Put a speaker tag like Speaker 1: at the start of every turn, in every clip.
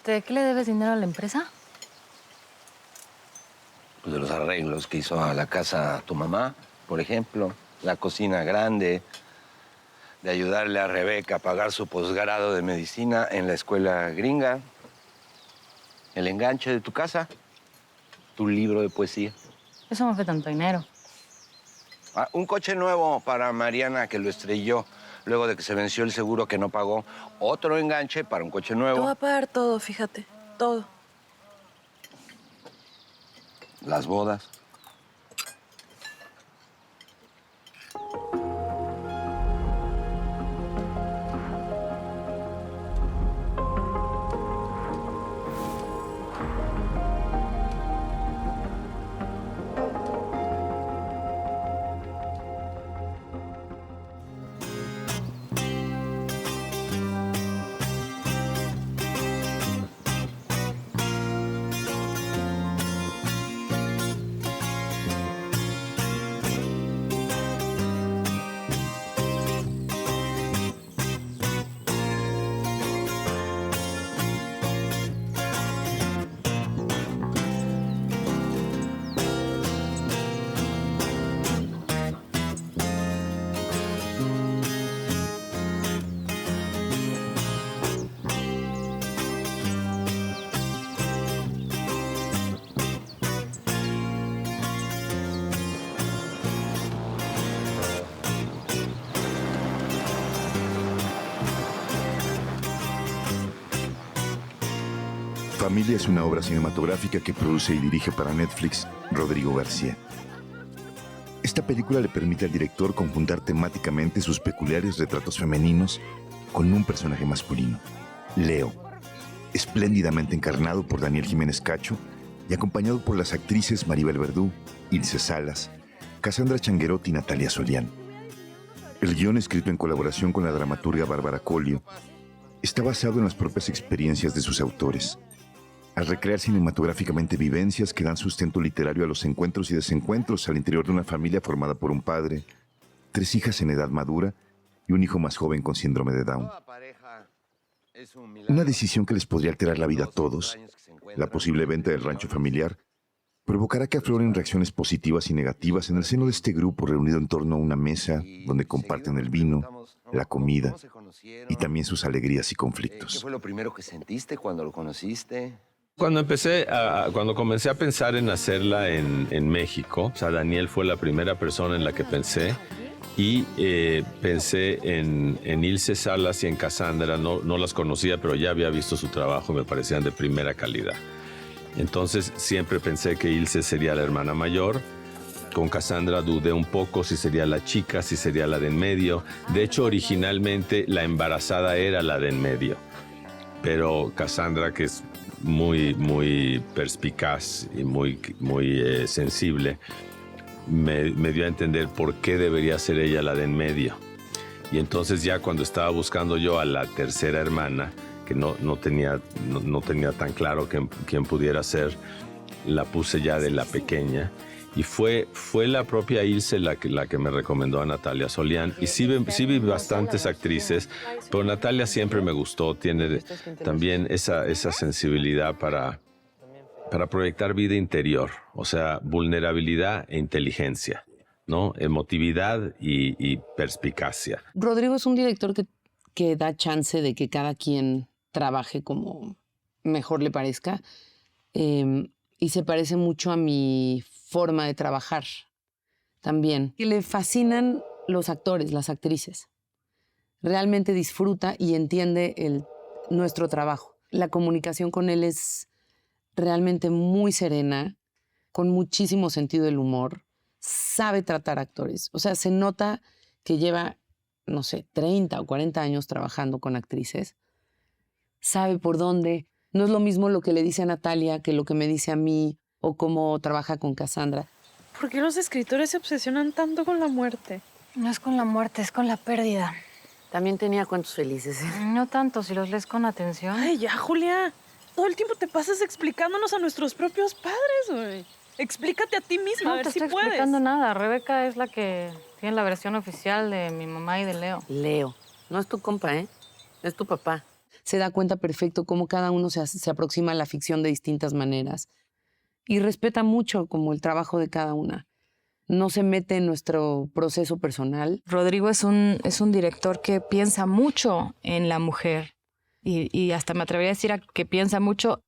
Speaker 1: ¿Qué le debes dinero a la empresa?
Speaker 2: Pues de los arreglos que hizo a la casa tu mamá, por ejemplo. La cocina grande, de ayudarle a Rebeca a pagar su posgrado de medicina en la escuela gringa. El enganche de tu casa, tu libro de poesía.
Speaker 1: Eso no fue tanto dinero.
Speaker 2: Ah, un coche nuevo para Mariana que lo estrelló luego de que se venció el seguro que no pagó. Otro enganche para un coche
Speaker 3: Te
Speaker 2: nuevo.
Speaker 3: voy a pagar todo, fíjate. Todo.
Speaker 2: Las bodas.
Speaker 4: Familia es una obra cinematográfica que produce y dirige para Netflix Rodrigo García. Esta película le permite al director conjuntar temáticamente sus peculiares retratos femeninos con un personaje masculino, Leo, espléndidamente encarnado por Daniel Jiménez Cacho y acompañado por las actrices Maribel Verdú, Ilse Salas, Cassandra Changuerotti y Natalia Solián. El guión, escrito en colaboración con la dramaturga Bárbara Collio, está basado en las propias experiencias de sus autores, al recrear cinematográficamente vivencias que dan sustento literario a los encuentros y desencuentros al interior de una familia formada por un padre, 3 hijas en edad madura y un hijo más joven con síndrome de Down. Una decisión que les podría alterar la vida a todos, la posible venta del rancho familiar, provocará que afloren reacciones positivas y negativas en el seno de este grupo reunido en torno a una mesa donde comparten el vino, la comida y también sus alegrías y conflictos.
Speaker 2: ¿Qué fue lo primero que sentiste cuando lo conociste?
Speaker 5: Cuando comencé a pensar en hacerla en México, o sea, Daniel fue la primera persona en la que pensé y pensé en Ilse Salas y en Cassandra. No las conocía, pero ya había visto su trabajo y me parecían de primera calidad. Entonces siempre pensé que Ilse sería la hermana mayor. Con Cassandra dudé un poco si sería la chica, si sería la de en medio. De hecho, originalmente la embarazada era la de en medio. Pero Cassandra, que es muy perspicaz y muy sensible, me dio a entender por qué debería ser ella la de en medio. Y entonces ya cuando estaba buscando yo a la tercera hermana, que no tenía tan claro quién pudiera ser, la puse ya de la pequeña. Y fue la propia Ilse la que me recomendó a Natalia Solián. Y sí vi bastantes actrices, pero Natalia siempre me gustó. Tiene también esa sensibilidad para proyectar vida interior. O sea, vulnerabilidad e inteligencia, ¿no? Emotividad y perspicacia.
Speaker 6: Rodrigo es un director que da chance de que cada quien trabaje como mejor le parezca. Y se parece mucho a mi forma de trabajar también. Que le fascinan los actores, las actrices. Realmente disfruta y entiende nuestro trabajo. La comunicación con él es realmente muy serena, con muchísimo sentido del humor. Sabe tratar actores. O sea, se nota que lleva, no sé, 30 o 40 años trabajando con actrices. Sabe por dónde. No es lo mismo lo que le dice a Natalia que lo que me dice a mí o cómo trabaja con Cassandra.
Speaker 3: ¿Por qué los escritores se obsesionan tanto con la muerte?
Speaker 1: No es con la muerte, es con la pérdida.
Speaker 6: También tenía cuentos felices.
Speaker 1: No tanto, si los lees con atención.
Speaker 3: Ay, ya, Julia. Todo el tiempo te pasas explicándonos a nuestros propios padres, güey. Explícate a ti misma,
Speaker 1: No
Speaker 3: a ver
Speaker 1: te
Speaker 3: si
Speaker 1: estoy
Speaker 3: puedes.
Speaker 1: explicando nada. Rebeca es la que tiene la versión oficial de mi mamá y de Leo.
Speaker 6: Leo. No es tu compa, ¿eh? Es tu papá. se da cuenta perfecto cómo cada uno se aproxima a la ficción de distintas maneras y respeta mucho como el trabajo de cada una. No se mete en nuestro proceso personal.
Speaker 1: Rodrigo es un director que piensa mucho en la mujer y hasta me atrevería a decir que piensa mucho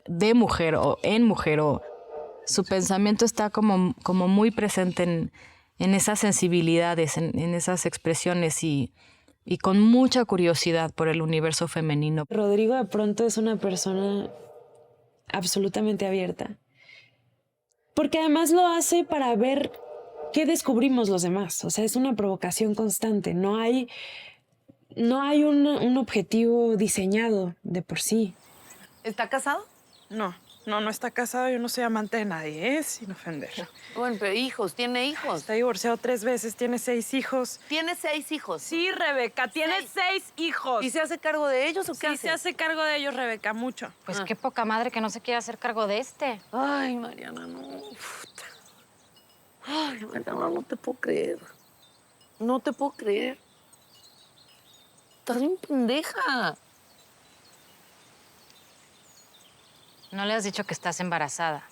Speaker 1: de mujer o en mujer. O su pensamiento está como muy presente en esas sensibilidades, en esas expresiones y con mucha curiosidad por el universo femenino.
Speaker 3: Rodrigo de pronto es una persona absolutamente abierta. Porque además lo hace para ver qué descubrimos los demás. O sea, es una provocación constante. No hay un objetivo diseñado de por sí.
Speaker 6: ¿Está casado?
Speaker 3: No está casado. Yo no soy amante de nadie, ¿eh? Sin ofender.
Speaker 6: Bueno, pero hijos, tiene hijos.
Speaker 3: Está divorciado 3 veces, tiene 6 hijos.
Speaker 6: ¿Tiene 6 hijos?
Speaker 3: Sí, Rebeca, tiene 6 hijos.
Speaker 6: ¿Y se hace cargo de ellos o qué
Speaker 3: Sí,
Speaker 6: hace?
Speaker 3: se hace cargo de ellos, Rebeca, mucho.
Speaker 1: Pues qué poca madre que no se quiere hacer cargo de este.
Speaker 6: Ay, Mariana, no. Puta. Ay, Mariana, no te puedo creer. No te puedo creer. Estás bien pendeja.
Speaker 1: No le has dicho que estás embarazada.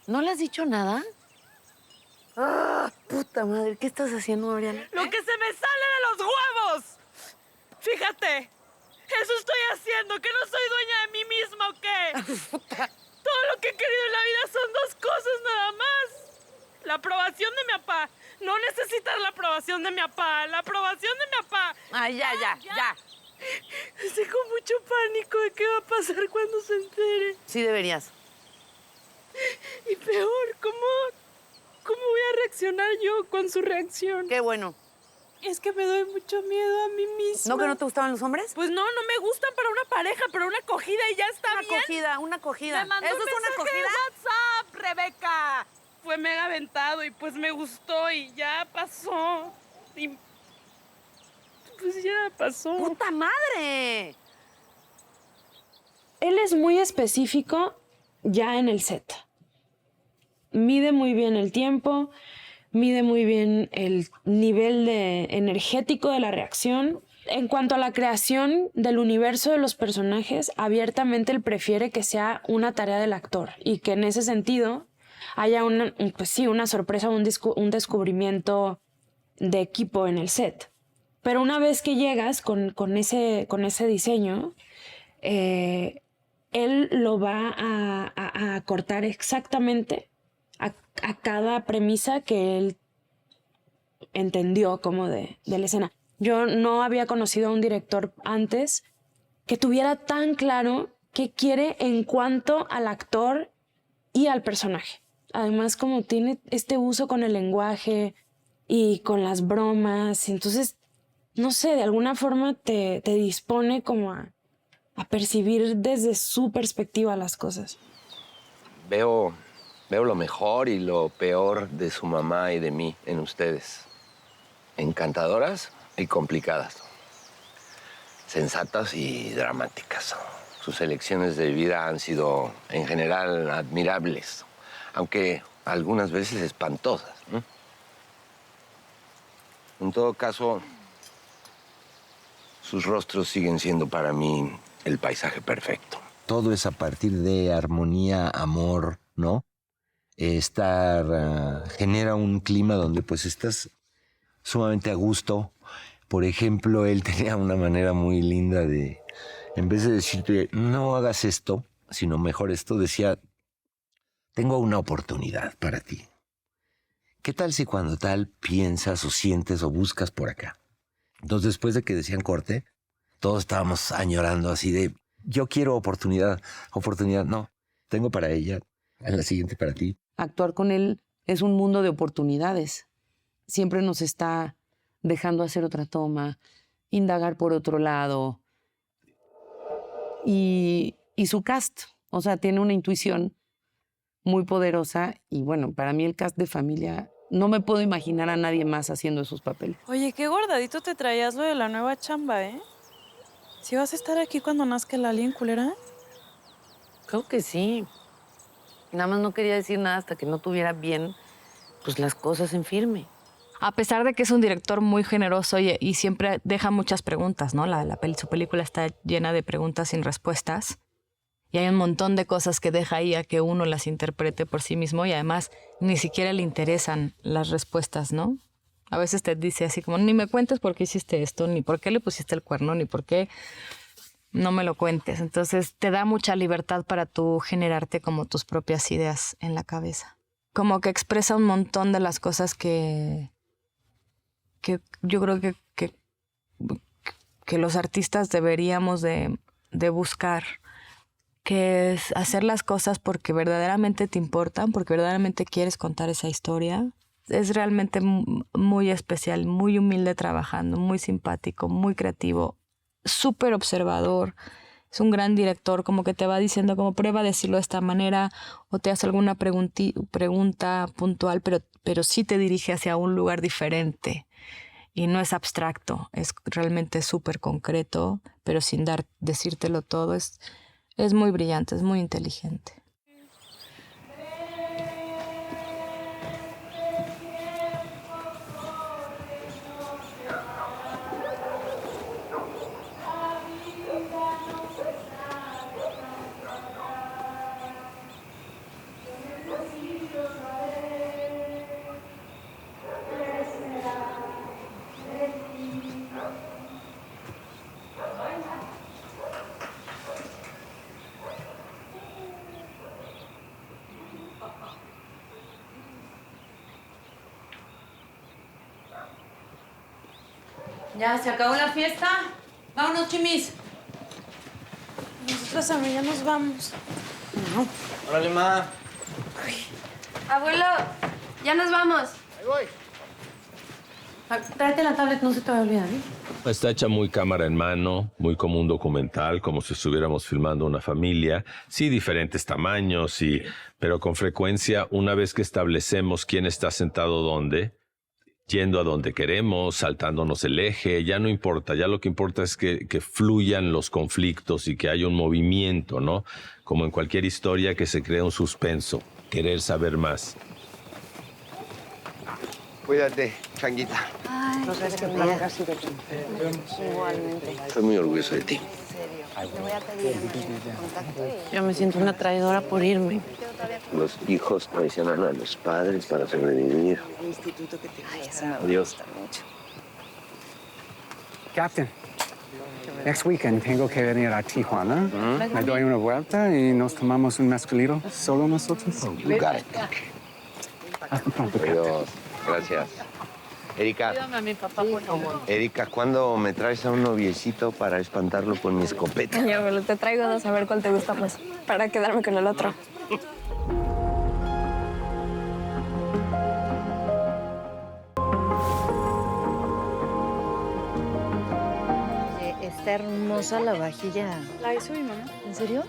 Speaker 6: ¿No le has dicho nada? Ah, puta madre, ¿qué estás haciendo, Mariana?
Speaker 3: ¡Lo que se me sale de los huevos! Fíjate, eso estoy haciendo, que no soy dueña de mí misma, ¿o qué? Todo lo que he querido en la vida son 2 cosas nada más. La aprobación de mi papá. No necesitas la aprobación de mi papá. La aprobación de mi papá.
Speaker 6: Ay, ya.
Speaker 3: Tengo mucho pánico de qué va a pasar cuando se entere.
Speaker 6: Sí deberías.
Speaker 3: Y peor, ¿cómo voy a reaccionar yo con su reacción?
Speaker 6: Qué bueno.
Speaker 3: Es que me doy mucho miedo a mí misma.
Speaker 6: ¿No que no te gustaban los hombres?
Speaker 3: Pues no me gustan para una pareja, pero una acogida y ya está bien.
Speaker 6: Una acogida.
Speaker 3: Me mandó
Speaker 6: ¿Eso
Speaker 3: un
Speaker 6: es una
Speaker 3: mensaje
Speaker 6: acogida?
Speaker 3: de WhatsApp, Rebeca. Fue mega aventado y pues me gustó y ya pasó. Y pues ya pasó.
Speaker 6: ¡Puta madre!
Speaker 3: Él es muy específico ya en el set. Mide muy bien el tiempo, mide muy bien el nivel energético de la reacción. En cuanto a la creación del universo de los personajes, abiertamente él prefiere que sea una tarea del actor y que en ese sentido haya una sorpresa, un descubrimiento de equipo en el set. Pero una vez que llegas con ese diseño, él lo va a cortar exactamente a cada premisa que él entendió como de la escena. Yo no había conocido a un director antes que tuviera tan claro qué quiere en cuanto al actor y al personaje. Además, como tiene este uso con el lenguaje y con las bromas, entonces, no sé, de alguna forma te dispone como a percibir desde su perspectiva las cosas.
Speaker 2: Veo lo mejor y lo peor de su mamá y de mí en ustedes. Encantadoras y complicadas. Sensatas y dramáticas. Sus elecciones de vida han sido, en general, admirables, aunque algunas veces espantosas, ¿no? En todo caso, sus rostros siguen siendo para mí el paisaje perfecto. Todo es a partir de armonía, amor, ¿no? Genera un clima donde pues estás sumamente a gusto. Por ejemplo, él tenía una manera muy linda de, en vez de decirte, no hagas esto, sino mejor esto, decía, tengo una oportunidad para ti. ¿Qué tal si cuando tal piensas o sientes o buscas por acá? Entonces, después de que decían corte, todos estábamos añorando así de, yo quiero oportunidad, no, tengo para ella, en la siguiente para ti.
Speaker 6: Actuar con él es un mundo de oportunidades. Siempre nos está dejando hacer otra toma, indagar por otro lado. Y su cast, o sea, tiene una intuición muy poderosa. Y bueno, para mí el cast de Familia, no me puedo imaginar a nadie más haciendo esos papeles.
Speaker 3: Oye, qué gordadito te traías lo de la nueva chamba, ¿eh? ¿Sí vas a estar aquí cuando nazca el alien, culera?
Speaker 6: Creo que sí. Nada más no quería decir nada hasta que no tuviera bien, pues, las cosas en firme.
Speaker 1: A pesar de que es un director muy generoso y siempre deja muchas preguntas, ¿no? Su película está llena de preguntas sin respuestas. Y hay un montón de cosas que deja ahí a que uno las interprete por sí mismo y además ni siquiera le interesan las respuestas, ¿no? A veces te dice así como, ni me cuentes por qué hiciste esto, ni por qué le pusiste el cuerno, ni por qué no me lo cuentes. Entonces te da mucha libertad para tú generarte como tus propias ideas en la cabeza. Como que expresa un montón de las cosas que yo creo que los artistas deberíamos de buscar, que es hacer las cosas porque verdaderamente te importan, porque verdaderamente quieres contar esa historia. Es realmente muy especial, muy humilde trabajando, muy simpático, muy creativo, súper observador. Es un gran director, como que te va diciendo como prueba a decirlo de esta manera o te hace alguna pregunta puntual, pero sí te dirige hacia un lugar diferente. Y no es abstracto, es realmente súper concreto, pero sin decírtelo todo. Es muy brillante, es muy inteligente.
Speaker 7: ¿Ya se acabó la fiesta? Vámonos, chimis.
Speaker 3: Nosotros también ya nos vamos.
Speaker 2: Órale, ma.
Speaker 8: Abuelo, ya nos vamos.
Speaker 7: Tráete la tablet, no se te va a olvidar, ¿eh?
Speaker 5: Está hecha muy cámara en mano, muy como un documental, como si estuviéramos filmando una familia. Sí, diferentes tamaños, pero con frecuencia, una vez que establecemos quién está sentado dónde, yendo a donde queremos, saltándonos el eje, ya no importa. Ya lo que importa es que fluyan los conflictos y que haya un movimiento, ¿no? Como en cualquier historia que se crea un suspenso, querer saber más.
Speaker 2: Cuídate, Changuita.
Speaker 8: Ay, no sé qué día. Igualmente.
Speaker 2: Estoy muy orgulloso de ti.
Speaker 8: Le voy a pedir contacto y...
Speaker 7: Yo me siento una traidora por irme.
Speaker 2: Los hijos traicionan a los padres para sobrevivir. Adiós.
Speaker 9: Captain, next weekend tengo que venir a Tijuana. Me doy una vuelta y nos tomamos un mezcalito solo nosotros.
Speaker 2: You got it.
Speaker 9: Hasta pronto, Captain.
Speaker 2: Adiós. Gracias. Erika.
Speaker 7: Ayúdame a mi papá, por favor.
Speaker 2: Erika, ¿cuándo me traes a un noviecito para espantarlo con mi escopeta?
Speaker 8: Ay, abuelo, te traigo dos a ver cuál te gusta más, para quedarme con el otro.
Speaker 7: Está hermosa la vajilla.
Speaker 3: La hizo mi mamá.
Speaker 7: ¿En serio?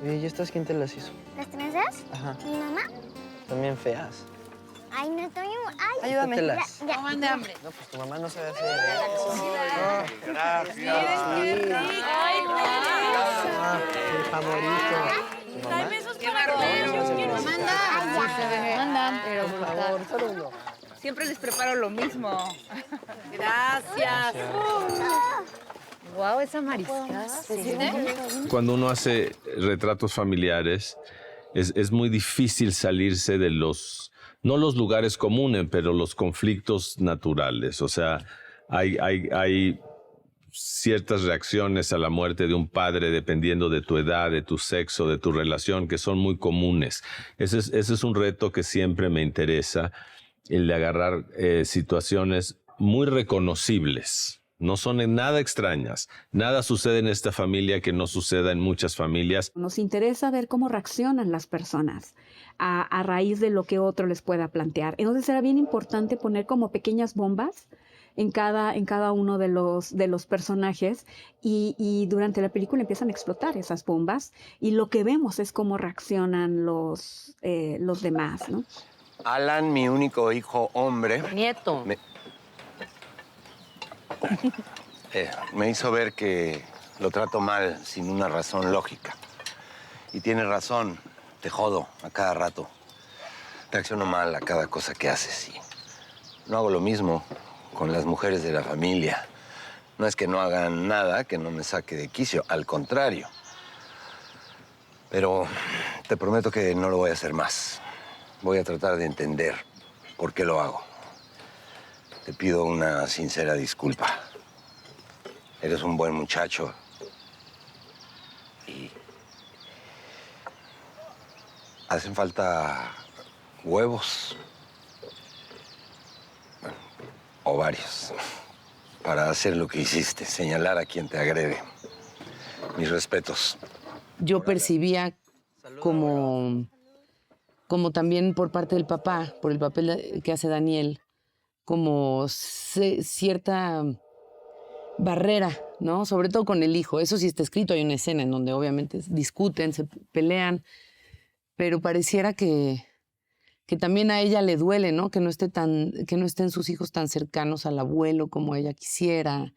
Speaker 10: Oye, ¿y estas quién te las hizo?
Speaker 11: ¿Las trenzas?
Speaker 10: Ajá.
Speaker 11: ¿Mi mamá?
Speaker 10: También feas.
Speaker 11: Ay, no estoy... Ay,
Speaker 10: Ayúdame. Quítatelas.
Speaker 11: Ya.
Speaker 7: No de hambre.
Speaker 10: No, pues tu mamá no sabe hacer.
Speaker 2: Gracias.
Speaker 7: Ay,
Speaker 10: Mi favorito. ¿Tu mamá?
Speaker 7: besos para todos.
Speaker 8: Manda, pero
Speaker 10: Por favor, solo uno.
Speaker 8: siempre les preparo lo mismo.
Speaker 7: Gracias.
Speaker 8: Wow, esa mariscada.
Speaker 5: Cuando uno hace retratos familiares, es muy difícil salirse de no los lugares comunes, pero los conflictos naturales. O sea, hay ciertas reacciones a la muerte de un padre dependiendo de tu edad, de tu sexo, de tu relación, que son muy comunes. Ese es un reto que siempre me interesa, el de agarrar situaciones muy reconocibles. No son nada extrañas. Nada sucede en esta familia que no suceda en muchas familias.
Speaker 12: Nos interesa ver cómo reaccionan las personas a raíz de lo que otro les pueda plantear. Entonces era bien importante poner como pequeñas bombas en cada uno de los personajes y durante la película empiezan a explotar esas bombas y lo que vemos es cómo reaccionan los demás, ¿no?
Speaker 2: Alan, mi único hijo hombre,
Speaker 7: Nieto.
Speaker 2: me hizo ver que lo trato mal sin una razón lógica. Y tiene razón, te jodo a cada rato. Reacciono mal a cada cosa que haces y No hago lo mismo con las mujeres de la familia. No es que no hagan nada que no me saque de quicio, al contrario. Pero te prometo que no lo voy a hacer más. Voy a tratar de entender por qué lo hago. Te pido una sincera disculpa. Eres un buen muchacho. Y hacen falta huevos. Bueno, o varios. Para hacer lo que hiciste, señalar a quien te agrede. Mis respetos.
Speaker 6: Yo percibía como también por parte del papá, por el papel que hace Daniel, como cierta barrera, ¿no? Sobre todo con el hijo. Eso sí está escrito, hay una escena en donde obviamente discuten, se pelean, pero pareciera que también a ella le duele, ¿no? Que no estén sus hijos tan cercanos al abuelo como ella quisiera,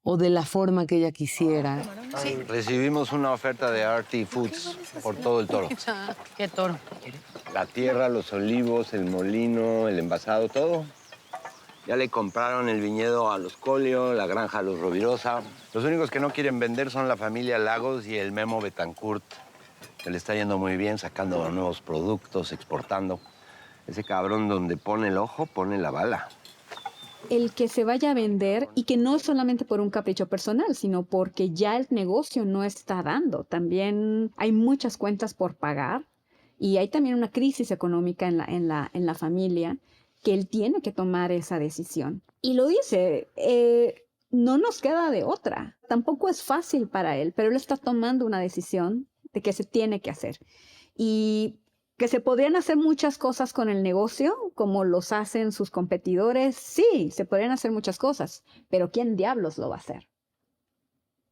Speaker 6: o de la forma que ella quisiera.
Speaker 2: Sí. Recibimos una oferta de RT Foods por todo el toro.
Speaker 6: ¿Qué toro?
Speaker 2: La tierra, los olivos, el molino, el envasado, todo. Ya le compraron el viñedo a los Colio, la granja a los Rovirosa. Los únicos que no quieren vender son la familia Lagos y el Memo Betancourt, que le está yendo muy bien, sacando nuevos productos, exportando. Ese cabrón donde pone el ojo, pone la bala.
Speaker 12: El que se vaya a vender y que no es solamente por un capricho personal, sino porque ya el negocio no está dando. También hay muchas cuentas por pagar y hay también una crisis económica en la familia que él tiene que tomar esa decisión. Y lo dice, no nos queda de otra. Tampoco es fácil para él, pero él está tomando una decisión de que se tiene que hacer. Y que se podrían hacer muchas cosas con el negocio, como los hacen sus competidores. Sí, se podrían hacer muchas cosas, pero ¿quién diablos lo va a hacer?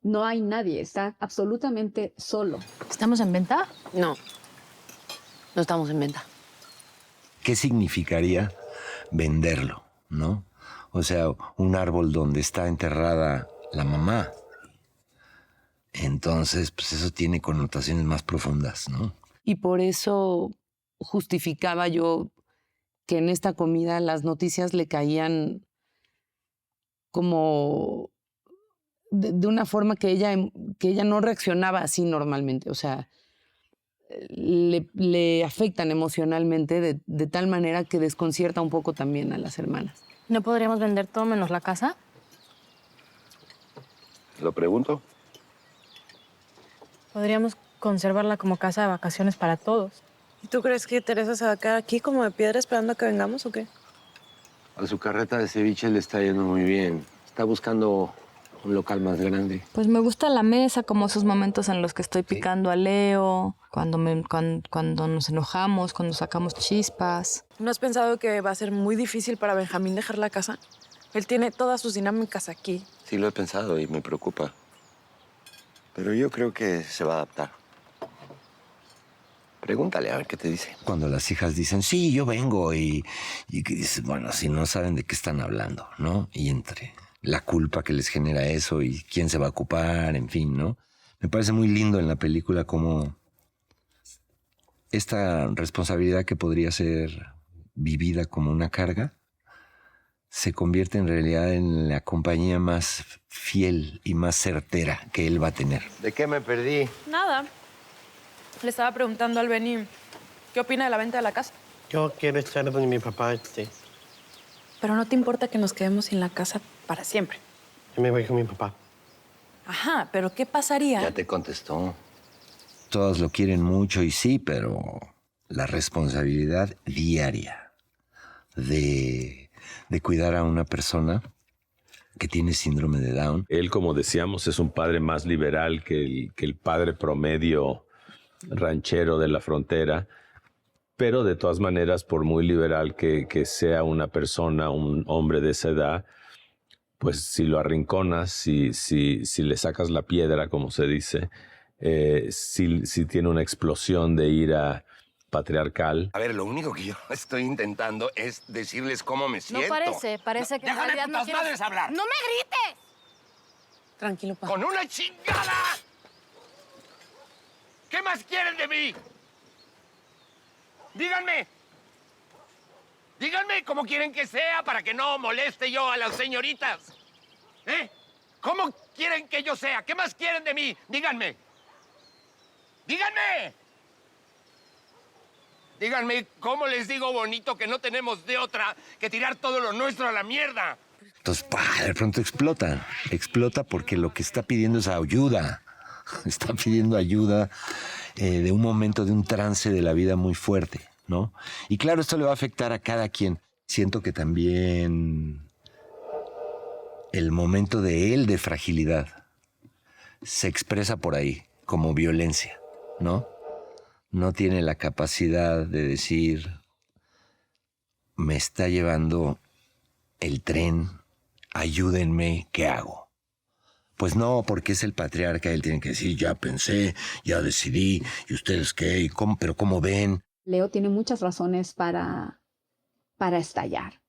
Speaker 12: No hay nadie, está absolutamente solo.
Speaker 1: ¿Estamos en venta?
Speaker 6: No, no estamos en venta.
Speaker 2: ¿Qué significaría venderlo, no? O sea, un árbol donde está enterrada la mamá. Entonces, pues eso tiene connotaciones más profundas, ¿no?
Speaker 6: Y por eso justificaba yo que en esta comida las noticias le caían como de una forma que ella no reaccionaba así normalmente. O sea, le afectan emocionalmente de tal manera que desconcierta un poco también a las hermanas.
Speaker 1: ¿No podríamos vender todo menos la casa?
Speaker 2: ¿Lo pregunto?
Speaker 1: Podríamos conservarla como casa de vacaciones para todos.
Speaker 3: ¿Y tú crees que Teresa se va a quedar aquí como de piedra esperando a que vengamos o qué?
Speaker 2: A su carreta de ceviche le está yendo muy bien. Está buscando un local más grande.
Speaker 1: Pues me gusta la mesa, como esos momentos en los que estoy picando a Leo, cuando nos enojamos, cuando sacamos chispas.
Speaker 3: ¿No has pensado que va a ser muy difícil para Benjamín dejar la casa? Él tiene todas sus dinámicas aquí.
Speaker 2: Sí, lo he pensado y me preocupa. Pero yo creo que se va a adaptar. Pregúntale a ver qué te dice. Cuando las hijas dicen, sí, yo vengo y que dices, bueno, si no saben de qué están hablando, ¿no? Y entre la culpa que les genera eso y quién se va a ocupar, en fin, ¿no? Me parece muy lindo en la película cómo esta responsabilidad que podría ser vivida como una carga se convierte en realidad en la compañía más fiel y más certera que él va a tener. ¿De qué me perdí?
Speaker 3: Nada. Le estaba preguntando al Benny qué opina de la venta de la casa.
Speaker 10: Yo quiero estar donde mi papá esté.
Speaker 3: Pero no te importa que nos quedemos sin la casa para siempre.
Speaker 10: Yo me voy con mi papá.
Speaker 3: Ajá, pero ¿qué pasaría?
Speaker 2: Ya te contestó. Todos lo quieren mucho y sí, pero la responsabilidad diaria de cuidar a una persona que tiene síndrome de Down.
Speaker 5: Él, como decíamos, es un padre más liberal que el padre promedio ranchero de la frontera, pero de todas maneras, por muy liberal que sea una persona, un hombre de esa edad, pues si lo arrinconas, si le sacas la piedra, como se dice, si tiene una explosión de ira patriarcal.
Speaker 2: A ver, lo único que yo estoy intentando es decirles cómo me siento.
Speaker 1: No parece que en realidad no quieres...
Speaker 2: madres hablar!
Speaker 1: ¡No me grites!
Speaker 3: Tranquilo, pa.
Speaker 2: ¡Con una chingada! ¿Qué más quieren de mí? Díganme. Díganme cómo quieren que sea para que no moleste yo a las señoritas. ¿Eh? ¿Cómo quieren que yo sea? ¿Qué más quieren de mí? Díganme. ¡Díganme! Díganme cómo les digo bonito que no tenemos de otra que tirar todo lo nuestro a la mierda. Entonces, de pronto explota. Explota porque lo que está pidiendo es ayuda. Está pidiendo ayuda de un momento, de un trance de la vida muy fuerte, ¿no? Y claro, esto le va a afectar a cada quien. Siento que también el momento de él de fragilidad se expresa por ahí como violencia, ¿no? No tiene la capacidad de decir, me está llevando el tren, ayúdenme, ¿qué hago? Pues no, porque es el patriarca, él tiene que decir, ya pensé, ya decidí, ¿y ustedes qué? ¿Y cómo? ¿Pero cómo ven?
Speaker 12: Leo tiene muchas razones para estallar,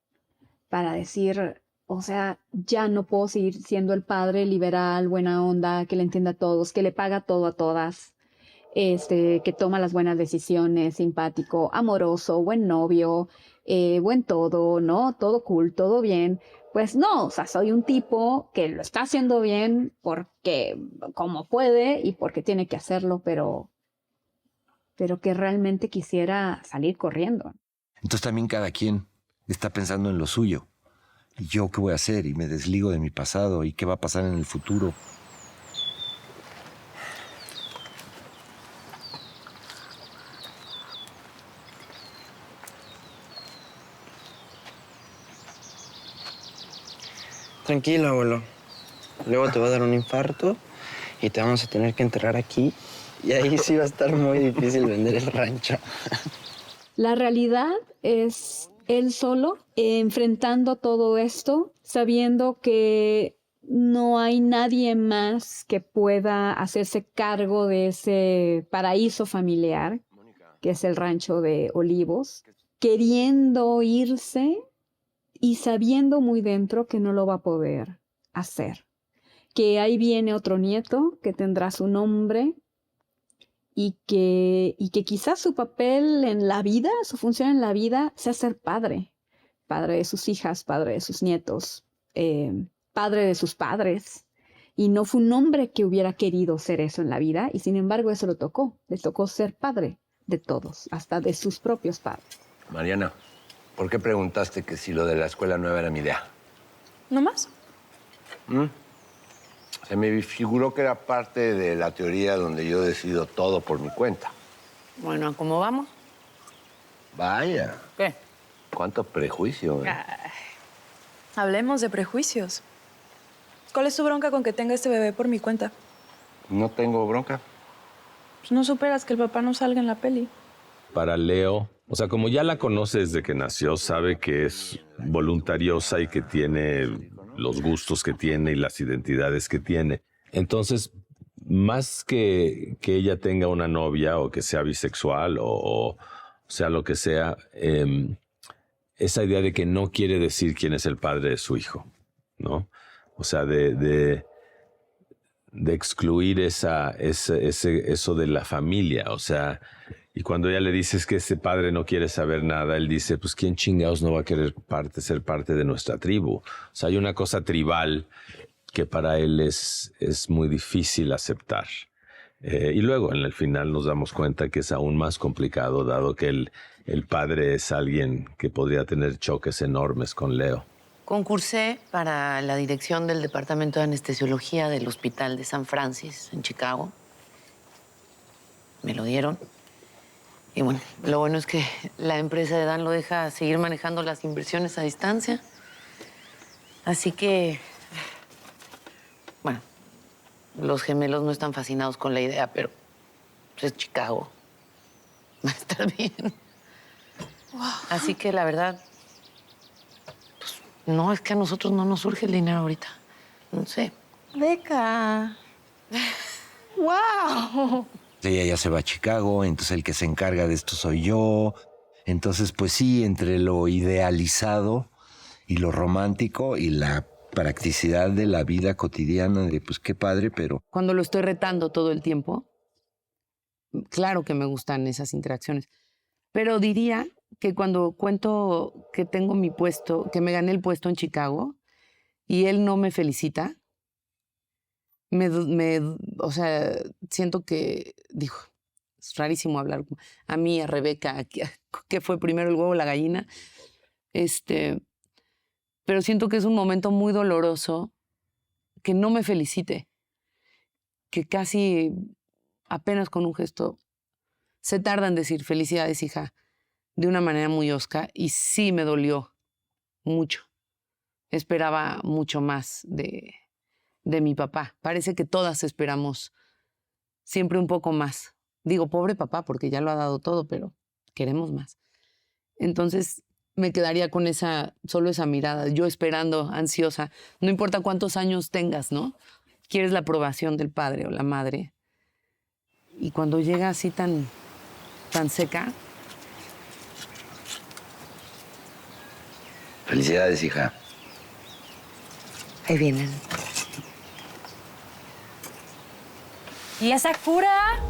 Speaker 12: para decir, o sea, ya no puedo seguir siendo el padre liberal, buena onda, que le entienda a todos, que le paga todo a todas. Que toma las buenas decisiones, simpático, amoroso, buen novio, buen todo, ¿no? Todo cool, todo bien. Pues no, o sea, soy un tipo que lo está haciendo bien porque como puede y porque tiene que hacerlo, pero que realmente quisiera salir corriendo.
Speaker 2: Entonces también cada quien está pensando en lo suyo. ¿Y yo qué voy a hacer? Y me desligo de mi pasado. ¿Y qué va a pasar en el futuro?
Speaker 10: Tranquilo, abuelo. Luego te va a dar un infarto y te vamos a tener que enterrar aquí. Y ahí sí va a estar muy difícil vender el rancho.
Speaker 12: La realidad es él solo, enfrentando todo esto, sabiendo que no hay nadie más que pueda hacerse cargo de ese paraíso familiar, que es el rancho de Olivos, queriendo irse y sabiendo muy dentro que no lo va a poder hacer. Que ahí viene otro nieto que tendrá su nombre y que quizás su papel en la vida, su función en la vida, sea ser padre. Padre de sus hijas, padre de sus nietos, padre de sus padres. Y no fue un hombre que hubiera querido ser eso en la vida y sin embargo eso le tocó ser padre de todos, hasta de sus propios padres.
Speaker 2: Mariana, ¿por qué preguntaste que si lo de la escuela nueva era mi idea?
Speaker 3: ¿No más?
Speaker 2: Se me figuró que era parte de la teoría donde yo decido todo por mi cuenta.
Speaker 7: Bueno, ¿cómo vamos?
Speaker 2: Vaya.
Speaker 7: ¿Qué?
Speaker 2: Cuánto prejuicio, ¿eh?
Speaker 13: Hablemos de prejuicios. ¿Cuál es tu bronca con que tenga este bebé por mi cuenta?
Speaker 2: No tengo bronca.
Speaker 13: Pues no superas que el papá no salga en la peli.
Speaker 5: Para Leo, o sea, como ya la conoce desde que nació, sabe que es voluntariosa y que tiene los gustos que tiene y las identidades que tiene. Entonces, más que ella tenga una novia o que sea bisexual o sea lo que sea, esa idea de que no quiere decir quién es el padre de su hijo, ¿no? O sea, de excluir eso de la familia, o sea, y cuando ella le dices que ese padre no quiere saber nada, él dice, pues ¿quién chingados no va a querer ser parte de nuestra tribu? O sea, hay una cosa tribal que para él es muy difícil aceptar. Y luego, en el final, nos damos cuenta que es aún más complicado, dado que el padre es alguien que podría tener choques enormes con Leo.
Speaker 7: Concursé para la dirección del Departamento de Anestesiología del Hospital de San Francis, en Chicago. Me lo dieron. Y bueno, lo bueno es que la empresa de Dan lo deja seguir manejando las inversiones a distancia. Así que, bueno, los gemelos no están fascinados con la idea, pero pues, es Chicago. Va a estar bien. Wow. Así que la verdad, pues, no, es que a nosotros no nos surge el dinero ahorita. No sé.
Speaker 13: Beca. ¡Wow!
Speaker 2: Ella ya se va a Chicago, entonces el que se encarga de esto soy yo. Entonces, pues sí, entre lo idealizado y lo romántico y la practicidad de la vida cotidiana, de pues qué padre, pero...
Speaker 6: Cuando lo estoy retando todo el tiempo, claro que me gustan esas interacciones, pero diría que cuando cuento que tengo mi puesto, que me gané el puesto en Chicago y él no me felicita, o sea, siento que, digo, es rarísimo hablar a mí, a Rebeca, que fue primero el huevo o la gallina, pero siento que es un momento muy doloroso que no me felicite, que casi apenas con un gesto se tarda en decir felicidades, hija, de una manera muy hosca, y sí me dolió mucho. Esperaba mucho más de mi papá. Parece que todas esperamos siempre un poco más. Digo, pobre papá, porque ya lo ha dado todo, pero queremos más. Entonces me quedaría con solo esa mirada, yo esperando, ansiosa. No importa cuántos años tengas, ¿no? Quieres la aprobación del padre o la madre. Y cuando llega así tan seca.
Speaker 2: Felicidades, hija.
Speaker 7: Ahí vienen.
Speaker 13: ¿Y esa cura?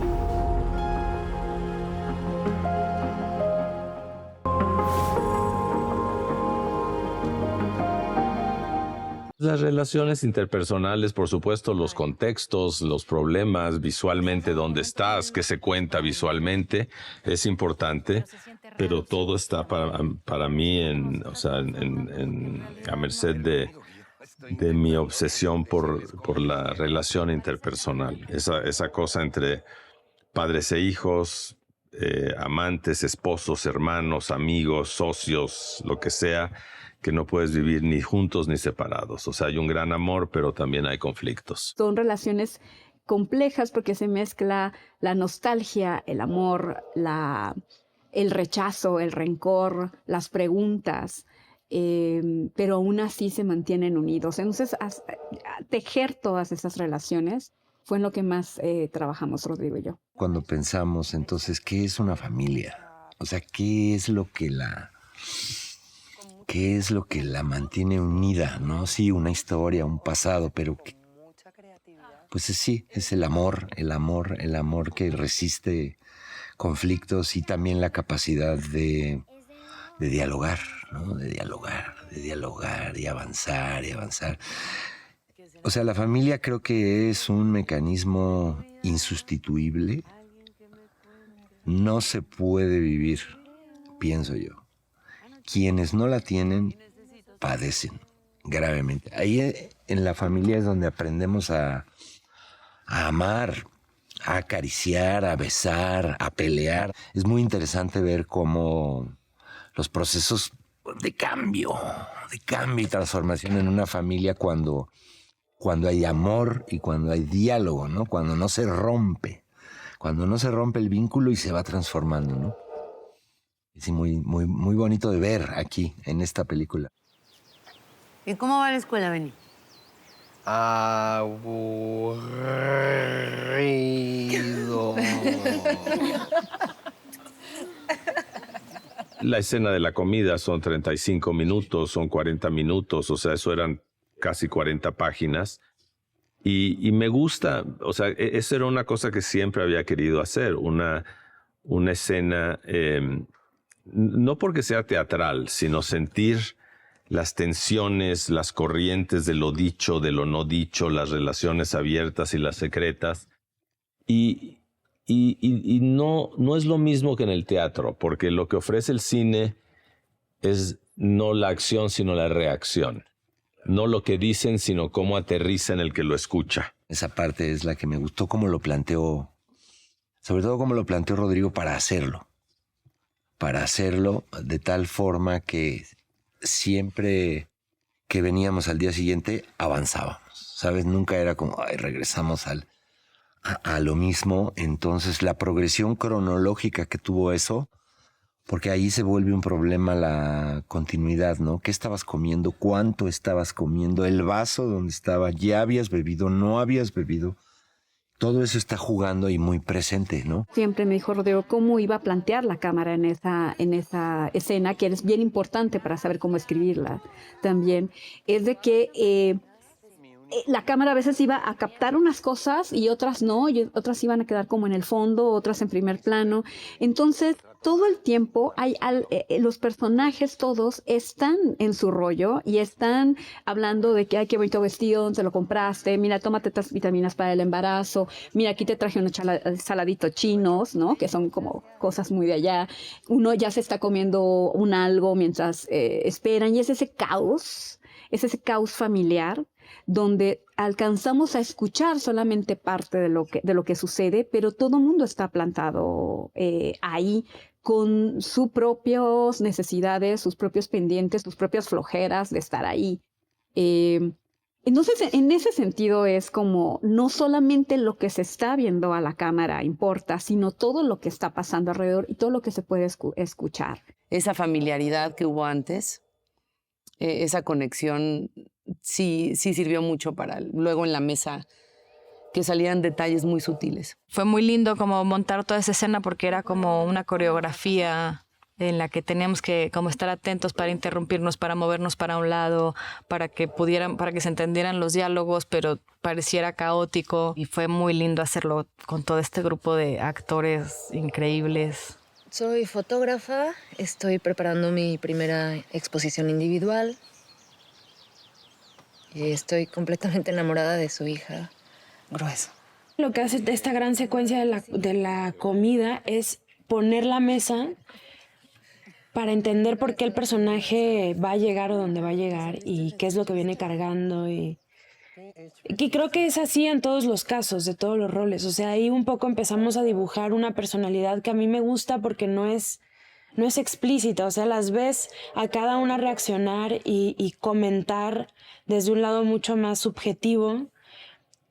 Speaker 5: Las relaciones interpersonales, por supuesto, los contextos, los problemas, visualmente dónde estás, qué se cuenta visualmente, es importante, pero todo está para mí a merced de mi obsesión por la relación interpersonal. Esa cosa entre padres e hijos, amantes, esposos, hermanos, amigos, socios, lo que sea, que no puedes vivir ni juntos ni separados. O sea, hay un gran amor, pero también hay conflictos.
Speaker 12: Son relaciones complejas porque se mezcla la nostalgia, el amor, el rechazo, el rencor, las preguntas, pero aún así se mantienen unidos. Entonces, tejer todas esas relaciones fue en lo que más trabajamos Rodrigo y yo.
Speaker 2: Cuando pensamos, entonces, ¿qué es una familia? O sea, ¿qué es lo que la mantiene unida? ¿No? Sí, una historia, un pasado, pero pues sí, es el amor que resiste conflictos y también la capacidad de dialogar, ¿no? De dialogar y avanzar y avanzar. O sea, la familia creo que es un mecanismo insustituible. No se puede vivir, pienso yo. Quienes no la tienen, padecen gravemente. Ahí en la familia es donde aprendemos a amar, a acariciar, a besar, a pelear. Es muy interesante ver cómo los procesos de cambio y transformación en una familia cuando hay amor y cuando hay diálogo, ¿no? Cuando no se rompe el vínculo y se va transformando, ¿no? Es muy, muy, muy bonito de ver aquí, en esta película.
Speaker 7: ¿Y cómo va la escuela, Benny?
Speaker 2: Aburrido.
Speaker 5: La escena de la comida son 35 minutos, son 40 minutos, o sea, eso eran casi 40 páginas. Y me gusta, o sea, eso era una cosa que siempre había querido hacer, una escena, no porque sea teatral, sino sentir las tensiones, las corrientes de lo dicho, de lo no dicho, las relaciones abiertas y las secretas. Y no es lo mismo que en el teatro, porque lo que ofrece el cine es no la acción, sino la reacción. No lo que dicen, sino cómo aterriza en el que lo escucha.
Speaker 2: Esa parte es la que me gustó, cómo lo planteó, sobre todo cómo lo planteó Rodrigo para hacerlo de tal forma que siempre que veníamos al día siguiente avanzábamos, ¿sabes? Nunca era como, ay, regresamos a lo mismo. Entonces la progresión cronológica que tuvo eso, porque ahí se vuelve un problema la continuidad, ¿no? ¿Qué estabas comiendo? ¿Cuánto estabas comiendo? El vaso donde estaba, ¿ya habías bebido? ¿No habías bebido? Todo eso está jugando y muy presente, ¿no?
Speaker 12: Siempre me dijo Rodrigo cómo iba a plantear la cámara en esa escena, que es bien importante para saber cómo escribirla también, es de que la cámara a veces iba a captar unas cosas y otras no, y otras iban a quedar como en el fondo, otras en primer plano. Entonces, todo el tiempo los personajes todos están en su rollo y están hablando de que, ay, qué bonito vestido, ¿dónde te lo compraste? Mira, tómate estas vitaminas para el embarazo. Mira, aquí te traje unos saladitos chinos, ¿no? Que son como cosas muy de allá. Uno ya se está comiendo un algo mientras esperan, y es ese caos familiar donde alcanzamos a escuchar solamente parte de lo que sucede, pero todo el mundo está plantado ahí con sus propias necesidades, sus propios pendientes, sus propias flojeras de estar ahí. Entonces, en ese sentido es como no solamente lo que se está viendo a la cámara importa, sino todo lo que está pasando alrededor y todo lo que se puede escuchar.
Speaker 6: Esa familiaridad que hubo antes, esa conexión sí sirvió mucho para luego en la mesa que salían detalles muy sutiles.
Speaker 1: Fue muy lindo como montar toda esa escena porque era como una coreografía en la que teníamos que como estar atentos para interrumpirnos, para movernos para un lado, para que se entendieran los diálogos, pero pareciera caótico. Y fue muy lindo hacerlo con todo este grupo de actores increíbles.
Speaker 14: Soy fotógrafa, estoy preparando mi primera exposición individual. Estoy completamente enamorada de su hija. Grueso.
Speaker 3: Lo que hace esta gran secuencia de la comida es poner la mesa para entender por qué el personaje va a llegar o dónde va a llegar y qué es lo que viene cargando. Y creo que es así en todos los casos, de todos los roles. O sea, ahí un poco empezamos a dibujar una personalidad que a mí me gusta porque no es explícita. O sea, las ves a cada una reaccionar y comentar desde un lado mucho más subjetivo.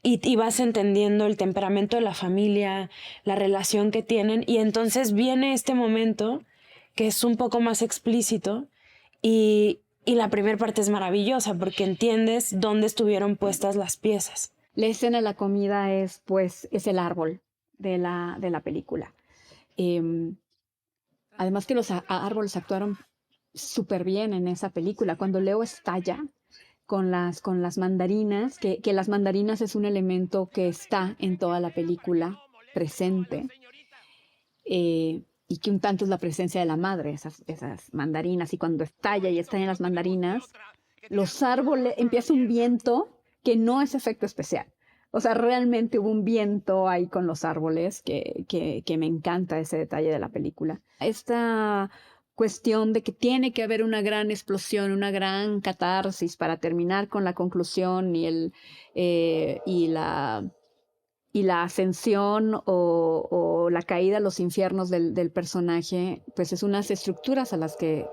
Speaker 3: Y vas entendiendo el temperamento de la familia, la relación que tienen. Y entonces viene este momento que es un poco más explícito. Y la primera parte es maravillosa porque entiendes dónde estuvieron puestas las piezas.
Speaker 12: La escena de la comida es el árbol de la película. Además que los árboles actuaron súper bien en esa película. Cuando Leo estalla con las mandarinas, que las mandarinas es un elemento que está en toda la película presente, y que un tanto es la presencia de la madre, esas mandarinas, y cuando estalla y estallan las mandarinas, los árboles, empieza un viento que no es efecto especial. O sea, realmente hubo un viento ahí con los árboles que me encanta ese detalle de la película. Esta cuestión de que tiene que haber una gran explosión, una gran catarsis para terminar con la conclusión y la ascensión o la caída a los infiernos del personaje, pues es unas estructuras a las que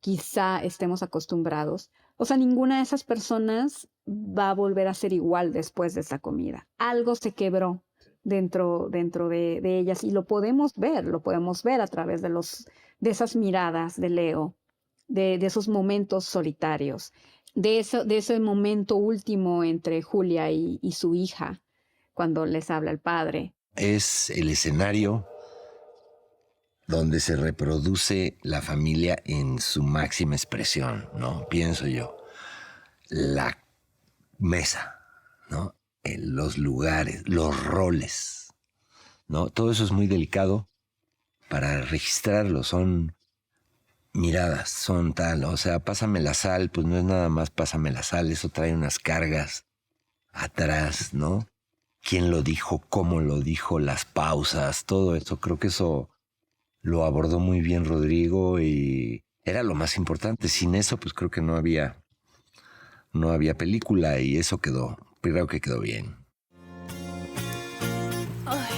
Speaker 12: quizá estemos acostumbrados. O sea, ninguna de esas personas va a volver a ser igual después de esa comida. Algo se quebró dentro de ellas y lo podemos ver a través de esas miradas de Leo, de esos momentos solitarios, de ese momento último entre Julia y su hija, cuando les habla el padre.
Speaker 2: Es el escenario donde se reproduce la familia en su máxima expresión, ¿no? Pienso yo. La mesa, ¿no? Los lugares, los roles, ¿no? Todo eso es muy delicado para registrarlo. Son miradas, son tal. O sea, pásame la sal, pues no es nada más pásame la sal. Eso trae unas cargas atrás, ¿no? ¿Quién lo dijo? ¿Cómo lo dijo? Las pausas, todo eso. Creo que eso lo abordó muy bien Rodrigo y era lo más importante. Sin eso, pues creo que no había película y eso creo que quedó bien.
Speaker 7: Ay,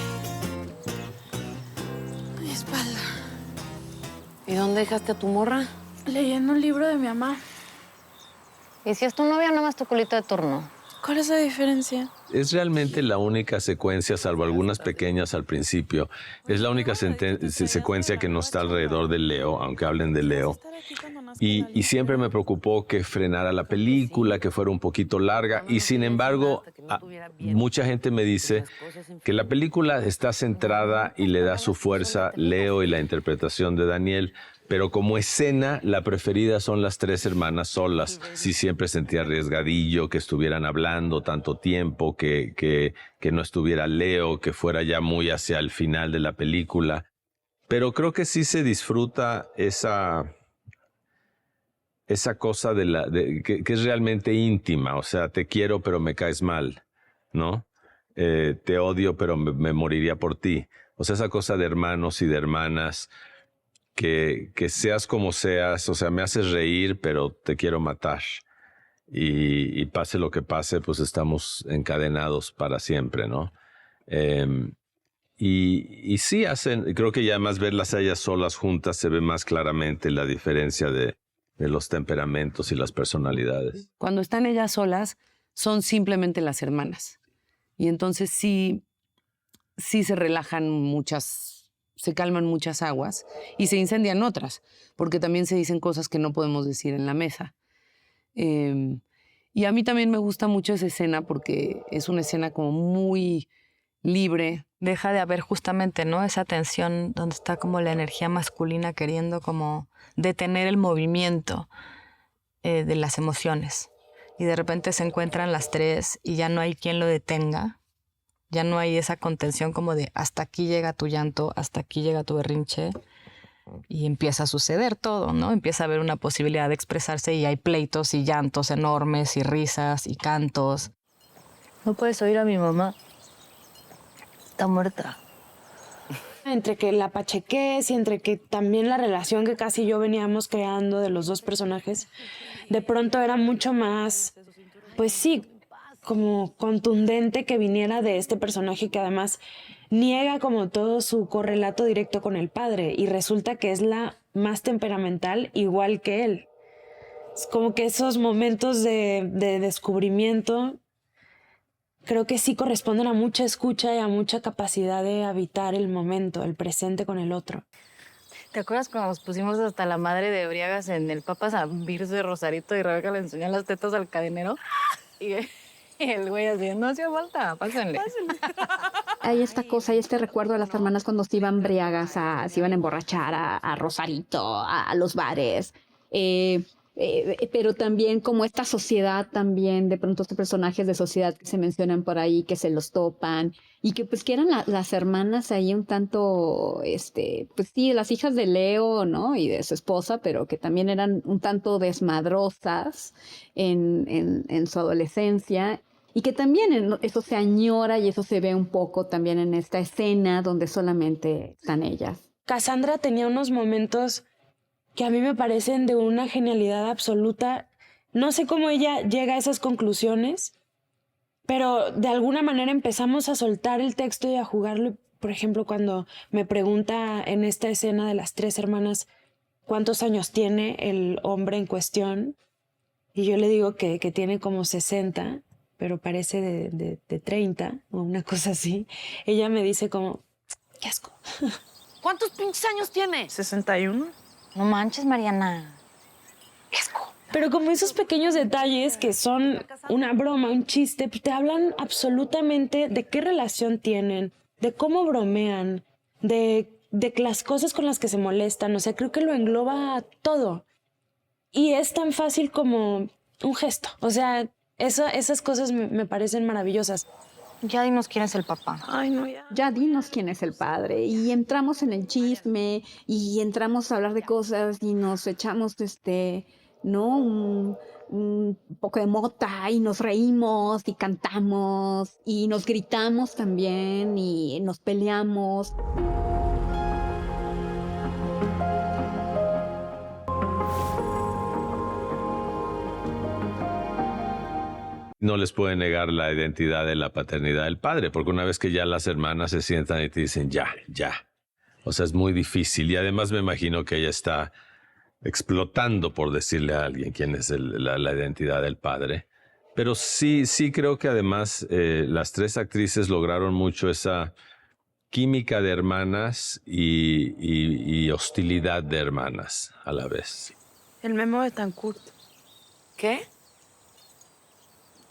Speaker 7: mi espalda. ¿Y dónde dejaste a tu morra?
Speaker 3: Leyendo un libro de mi mamá.
Speaker 7: ¿Y si es tu novia, nomás tu colita de turno?
Speaker 3: ¿Cuál es la diferencia?
Speaker 5: Es realmente la única secuencia, salvo algunas pequeñas al principio. Es la única secuencia que no está alrededor de Leo, aunque hablen de Leo. y siempre me preocupó que frenara la película, que fuera un poquito larga. Y sin embargo, mucha gente me dice que la película está centrada y le da su fuerza Leo y la interpretación de Daniel. Pero como escena, la preferida son las tres hermanas solas. Sí, siempre sentía arriesgadillo que estuvieran hablando tanto tiempo, que no estuviera Leo, que fuera ya muy hacia el final de la película. Pero creo que sí se disfruta esa cosa que es realmente íntima. O sea, te quiero pero me caes mal, ¿no? Te odio pero me moriría por ti. O sea, esa cosa de hermanos y de hermanas... Que seas como seas, o sea, me haces reír, pero te quiero matar. Y pase lo que pase, pues estamos encadenados para siempre, ¿no? Y sí creo que ya más verlas a ellas solas juntas se ve más claramente la diferencia de los temperamentos y las personalidades.
Speaker 6: Cuando están ellas solas, son simplemente las hermanas. Y entonces sí se relajan se calman muchas aguas y se incendian otras, porque también se dicen cosas que no podemos decir en la mesa. Y a mí también me gusta mucho esa escena porque es una escena como muy libre.
Speaker 1: Deja de haber justamente, ¿no?, esa tensión donde está como la energía masculina queriendo como detener el movimiento de las emociones. Y de repente se encuentran las tres y ya no hay quien lo detenga. Ya no hay esa contención como de hasta aquí llega tu llanto, hasta aquí llega tu berrinche y empieza a suceder todo, ¿no? Empieza a haber una posibilidad de expresarse y hay pleitos y llantos enormes y risas y cantos.
Speaker 14: ¿No puedes oír a mi mamá? Está muerta.
Speaker 3: Entre que la pachequez y entre que también la relación que casi yo veníamos creando de los dos personajes, de pronto era mucho más, pues sí, como contundente que viniera de este personaje que además niega como todo su correlato directo con el padre y resulta que es la más temperamental igual que él. Es como que esos momentos de descubrimiento creo que sí corresponden a mucha escucha y a mucha capacidad de habitar el momento, el presente con el otro.
Speaker 1: ¿Te acuerdas cuando nos pusimos hasta la madre de briagas en el Papa San Virce de Rosarito y Rebeca le enseñó las tetas al cadenero? Y el güey así, no hacía falta, pásenle.
Speaker 12: Hay esta cosa, hay este recuerdo de las hermanas cuando se iban briagas, se iban a emborrachar a Rosarito, a los bares. Pero también como esta sociedad también, de pronto estos personajes de sociedad que se mencionan por ahí, que se los topan, y que pues que eran las hermanas ahí un tanto, pues sí, las hijas de Leo, ¿no? Y de su esposa, pero que también eran un tanto desmadrosas en su adolescencia. Y que también eso se añora y eso se ve un poco también en esta escena donde solamente están ellas.
Speaker 3: Cassandra tenía unos momentos que a mí me parecen de una genialidad absoluta. No sé cómo ella llega a esas conclusiones, pero de alguna manera empezamos a soltar el texto y a jugarlo. Por ejemplo, cuando me pregunta en esta escena de las tres hermanas cuántos años tiene el hombre en cuestión, y yo le digo que tiene como 60, pero parece de 30 o una cosa así. Ella me dice como, qué asco.
Speaker 7: ¿Cuántos pinches años tiene?
Speaker 1: 61. No manches, Mariana.
Speaker 3: Qué asco. Pero como esos pequeños detalles que son una broma, un chiste, pues te hablan absolutamente de qué relación tienen, de cómo bromean, de las cosas con las que se molestan. O sea, creo que lo engloba todo. Y es tan fácil como un gesto. O sea, esas cosas me parecen maravillosas.
Speaker 1: Ya dinos quién es el papá.
Speaker 3: Ay, no, ya.
Speaker 12: Ya dinos quién es el padre. Y entramos en el chisme y entramos a hablar de cosas y nos echamos, ¿no? Un poco de mota y nos reímos y cantamos y nos gritamos también y nos peleamos.
Speaker 5: No les puede negar la identidad de la paternidad del padre, porque una vez que ya las hermanas se sientan y te dicen ya. O sea, es muy difícil. Y además me imagino que ella está explotando por decirle a alguien quién es la identidad del padre. Pero sí creo que además las tres actrices lograron mucho esa química de hermanas y hostilidad de hermanas a la vez.
Speaker 3: El Memo de Betancourt.
Speaker 7: ¿Qué?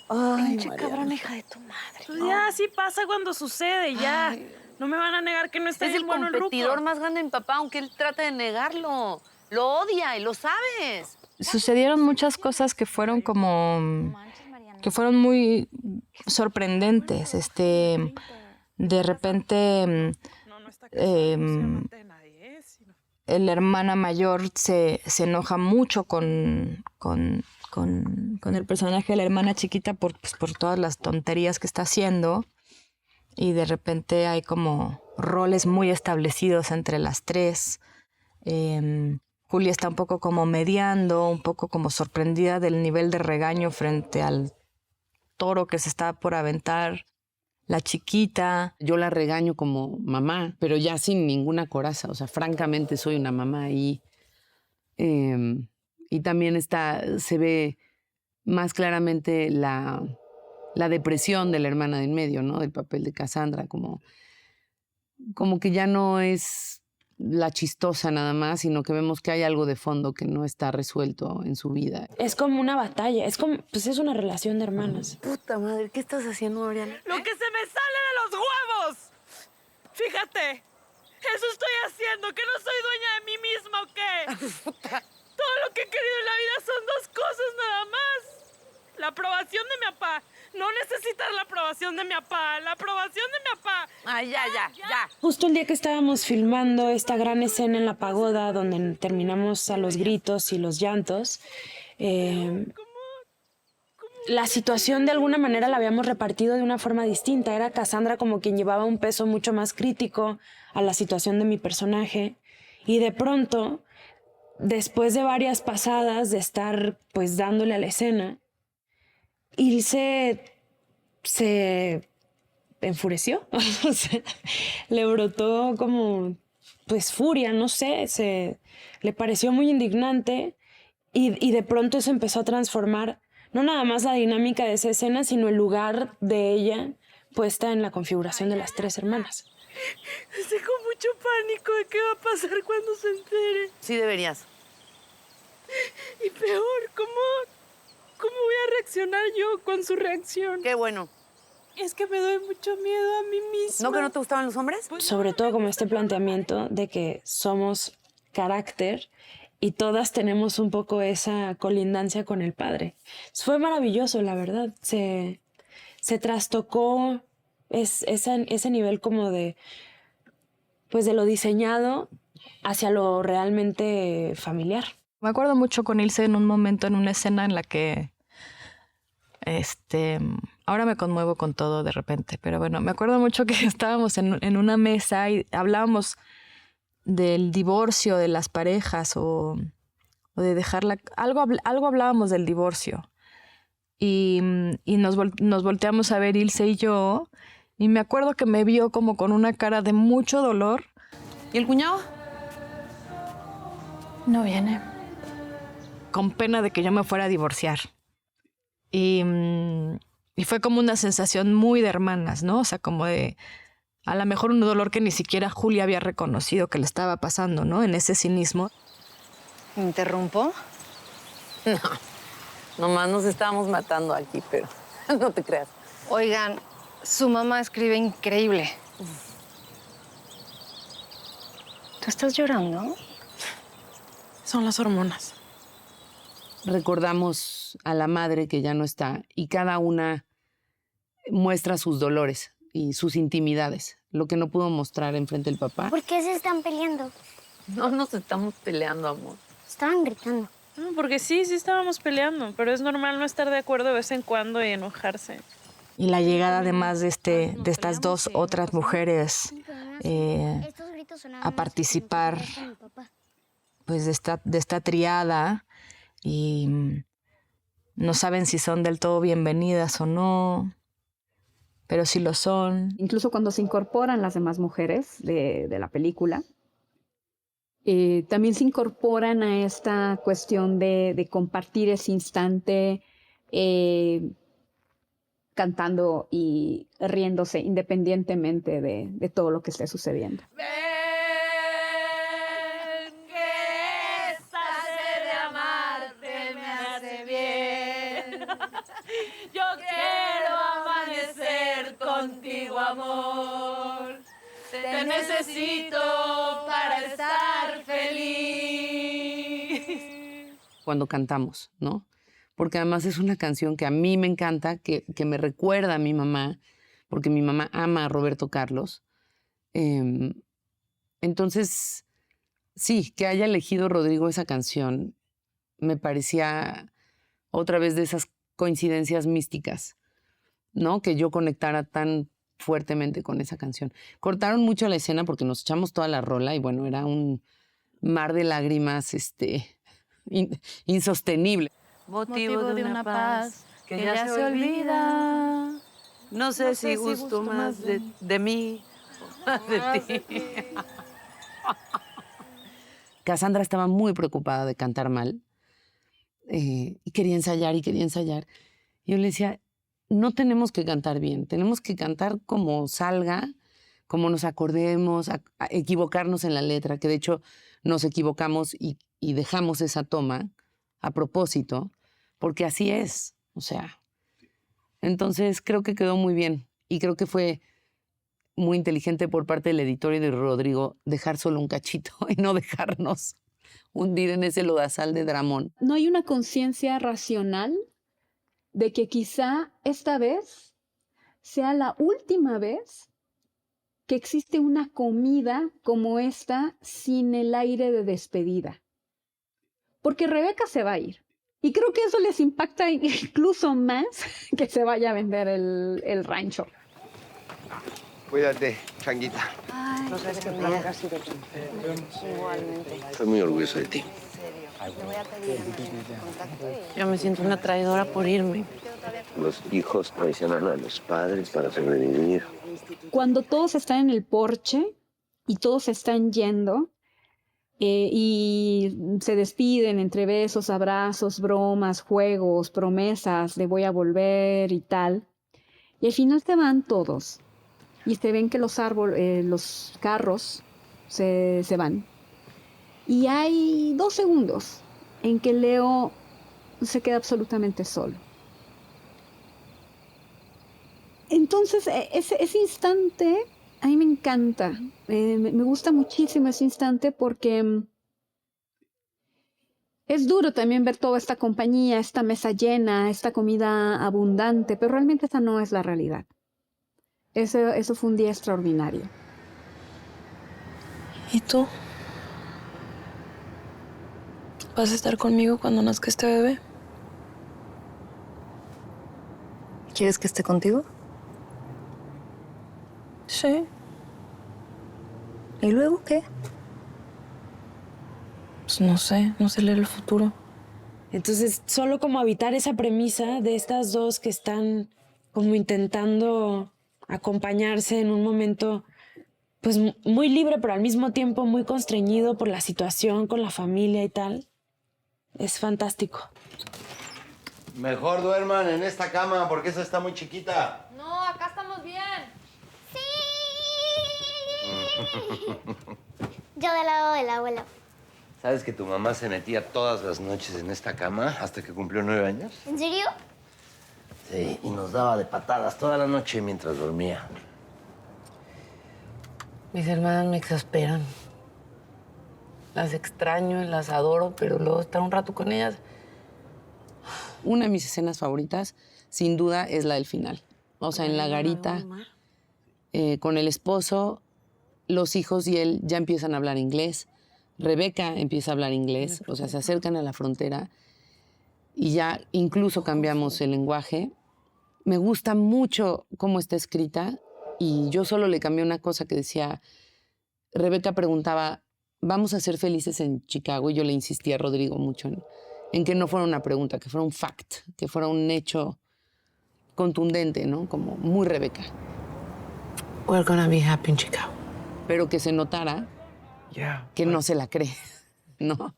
Speaker 3: Ay,
Speaker 7: Pinche cabrón, hija de tu madre.
Speaker 3: Pues ya, así pasa cuando sucede, ya.
Speaker 7: Ay.
Speaker 3: No me van a negar que no está
Speaker 7: Es
Speaker 3: bien
Speaker 7: el
Speaker 3: bueno el ruco.
Speaker 7: competidor más grande de mi papá, aunque él trate de negarlo. Lo odia y lo sabes.
Speaker 1: Sucedieron muchas cosas que fueron muy sorprendentes. De repente, la hermana mayor se enoja mucho con el personaje de la hermana chiquita por todas las tonterías que está haciendo. Y de repente hay como roles muy establecidos entre las tres. Julia está un poco como mediando, un poco como sorprendida del nivel de regaño frente al toro que se está por aventar. La chiquita.
Speaker 6: Yo la regaño como mamá, pero ya sin ninguna coraza. O sea, francamente soy una mamá y también se ve más claramente la depresión de la hermana de en medio, ¿no? Del papel de Cassandra, como que ya no es la chistosa nada más, sino que vemos que hay algo de fondo que no está resuelto en su vida.
Speaker 3: Es como una batalla, es una relación de hermanas.
Speaker 7: Puta madre, ¿qué estás haciendo, Oriana?
Speaker 3: ¡Lo que se me sale de los huevos! Fíjate, eso estoy haciendo, que no soy dueña de mí misma, ¿o qué? Todo lo que he querido en la vida son dos cosas nada más. La aprobación de mi papá. No necesitas la aprobación de mi papá, la aprobación de mi papá.
Speaker 7: Ay, ya.
Speaker 3: Justo el día que estábamos filmando esta gran escena en la pagoda, donde terminamos a los gritos y los llantos, la situación de alguna manera la habíamos repartido de una forma distinta. Era Cassandra como quien llevaba un peso mucho más crítico a la situación de mi personaje. Y de pronto, después de varias pasadas de estar pues dándole a la escena, Ilse se enfureció. O sea, le brotó como pues furia, no sé, le pareció muy indignante y de pronto eso empezó a transformar no nada más la dinámica de esa escena, sino el lugar de ella puesta en la configuración de las tres hermanas.
Speaker 15: Tengo mucho pánico de qué va a pasar cuando se entere.
Speaker 7: Sí deberías.
Speaker 15: Y peor, ¿cómo voy a reaccionar yo con su reacción?
Speaker 7: Qué bueno.
Speaker 15: Es que me doy mucho miedo a mí misma.
Speaker 7: ¿No que no te gustaban los hombres?
Speaker 3: Sobre todo como este planteamiento de que somos carácter y todas tenemos un poco esa colindancia con el padre. Fue maravilloso, la verdad. Se trastocó ese nivel como de lo diseñado hacia lo realmente familiar.
Speaker 1: Me acuerdo mucho con Ilse en un momento, en una escena en la que ahora me conmuevo con todo de repente, pero bueno, me acuerdo mucho que estábamos en una mesa y hablábamos del divorcio de las parejas o de dejarla... Algo hablábamos del divorcio y nos volteamos a ver Ilse y yo y me acuerdo que me vio como con una cara de mucho dolor.
Speaker 7: ¿Y el cuñado?
Speaker 1: No viene. Con pena de que yo me fuera a divorciar. Y fue como una sensación muy de hermanas, ¿no? O sea, como de... A lo mejor un dolor que ni siquiera Julia había reconocido que le estaba pasando, ¿no? En ese cinismo.
Speaker 14: ¿Me interrumpo?
Speaker 7: No, nomás nos estábamos matando aquí, pero no te creas.
Speaker 14: Oigan, su mamá escribe increíble. ¿Tú estás llorando?
Speaker 3: Son las hormonas.
Speaker 6: Recordamos a la madre que ya no está y cada una muestra sus dolores y sus intimidades, lo que no pudo mostrar enfrente del papá.
Speaker 11: ¿Por qué se están peleando?
Speaker 7: No nos estamos peleando, amor.
Speaker 11: Estaban gritando.
Speaker 15: No, porque sí estábamos peleando, pero es normal no estar de acuerdo de vez en cuando y enojarse.
Speaker 1: Y la llegada además de estas dos otras mujeres a participar pues de esta triada y no saben si son del todo bienvenidas o no, pero sí lo son.
Speaker 12: Incluso cuando se incorporan las demás mujeres de la película, también se incorporan a esta cuestión de compartir ese instante cantando y riéndose independientemente de todo lo que esté sucediendo.
Speaker 15: Ven, que esta sed de amar Te necesito para estar feliz.
Speaker 6: Cuando cantamos, ¿no? Porque además es una canción que a mí me encanta, que me recuerda a mi mamá, porque mi mamá ama a Roberto Carlos. Entonces, sí, que haya elegido Rodrigo esa canción me parecía otra vez de esas coincidencias místicas, ¿no? Que yo conectara tan fuertemente con esa canción. Cortaron mucho la escena porque nos echamos toda la rola y bueno, era un mar de lágrimas insostenible.
Speaker 15: Motivo de una paz que ya se olvida.
Speaker 7: No sé si gusto más de mí o más de ti.
Speaker 6: Cassandra estaba muy preocupada de cantar mal y quería ensayar y quería ensayar. Yo le decía, no tenemos que cantar bien, tenemos que cantar como salga, como nos acordemos, a equivocarnos en la letra, que de hecho nos equivocamos y dejamos esa toma a propósito, porque así es, o sea. Entonces creo que quedó muy bien y creo que fue muy inteligente por parte del editor y de Rodrigo dejar solo un cachito y no dejarnos hundir en ese lodazal de dramón.
Speaker 12: No hay una conciencia racional de que quizá esta vez sea la última vez que existe una comida como esta sin el aire de despedida. Porque Rebeca se va a ir. Y creo que eso les impacta incluso más que se vaya a vender el rancho.
Speaker 2: Cuídate, Changuita.
Speaker 8: Ay, no sabes qué placer ha sido. Igualmente.
Speaker 2: Estoy muy orgulloso de ti.
Speaker 8: Le voy a pedir contacto y...
Speaker 7: Yo me siento una traidora por irme.
Speaker 2: Los hijos traicionan a los padres para sobrevivir.
Speaker 12: Cuando todos están en el porche y todos están yendo y se despiden entre besos, abrazos, bromas, juegos, promesas de voy a volver y tal, y al final se van todos y se ven que los carros se van. Y hay 2 segundos en que Leo se queda absolutamente solo. Entonces, ese instante a mí me encanta. Me gusta muchísimo ese instante porque es duro también ver toda esta compañía, esta mesa llena, esta comida abundante, pero realmente esa no es la realidad. Eso fue un día extraordinario.
Speaker 13: ¿Y tú? ¿Vas a estar conmigo cuando nazca este bebé?
Speaker 14: ¿Quieres que esté contigo?
Speaker 13: Sí.
Speaker 14: ¿Y luego qué?
Speaker 13: Pues no sé leer el futuro.
Speaker 3: Entonces, solo como habitar esa premisa de estas dos que están como intentando acompañarse en un momento pues muy libre, pero al mismo tiempo muy constreñido por la situación con la familia y tal, es fantástico.
Speaker 2: Mejor duerman en esta cama porque esa está muy chiquita.
Speaker 15: No, acá estamos bien.
Speaker 11: Yo del lado del abuelo.
Speaker 2: ¿Sabes que tu mamá se metía todas las noches en esta cama hasta que cumplió 9 años?
Speaker 11: ¿En serio?
Speaker 2: Sí, y nos daba de patadas toda la noche mientras dormía.
Speaker 7: Mis hermanas me exasperan. Las extraño, las adoro, pero luego estar un rato con ellas.
Speaker 6: Una de mis escenas favoritas, sin duda, es la del final. O sea, en la garita, con el esposo, los hijos y él ya empiezan a hablar inglés. Rebeca empieza a hablar inglés, o sea, se acercan a la frontera y ya incluso cambiamos el lenguaje. Me gusta mucho cómo está escrita y yo solo le cambié una cosa que decía, Rebeca preguntaba, ¿vamos a ser felices en Chicago? Y yo le insistía a Rodrigo mucho en que no fuera una pregunta, que fuera un fact, que fuera un hecho contundente, ¿no? Como muy Rebeca.
Speaker 7: We're gonna be happy in Chicago.
Speaker 6: Pero que se notara que no se la cree, ¿no?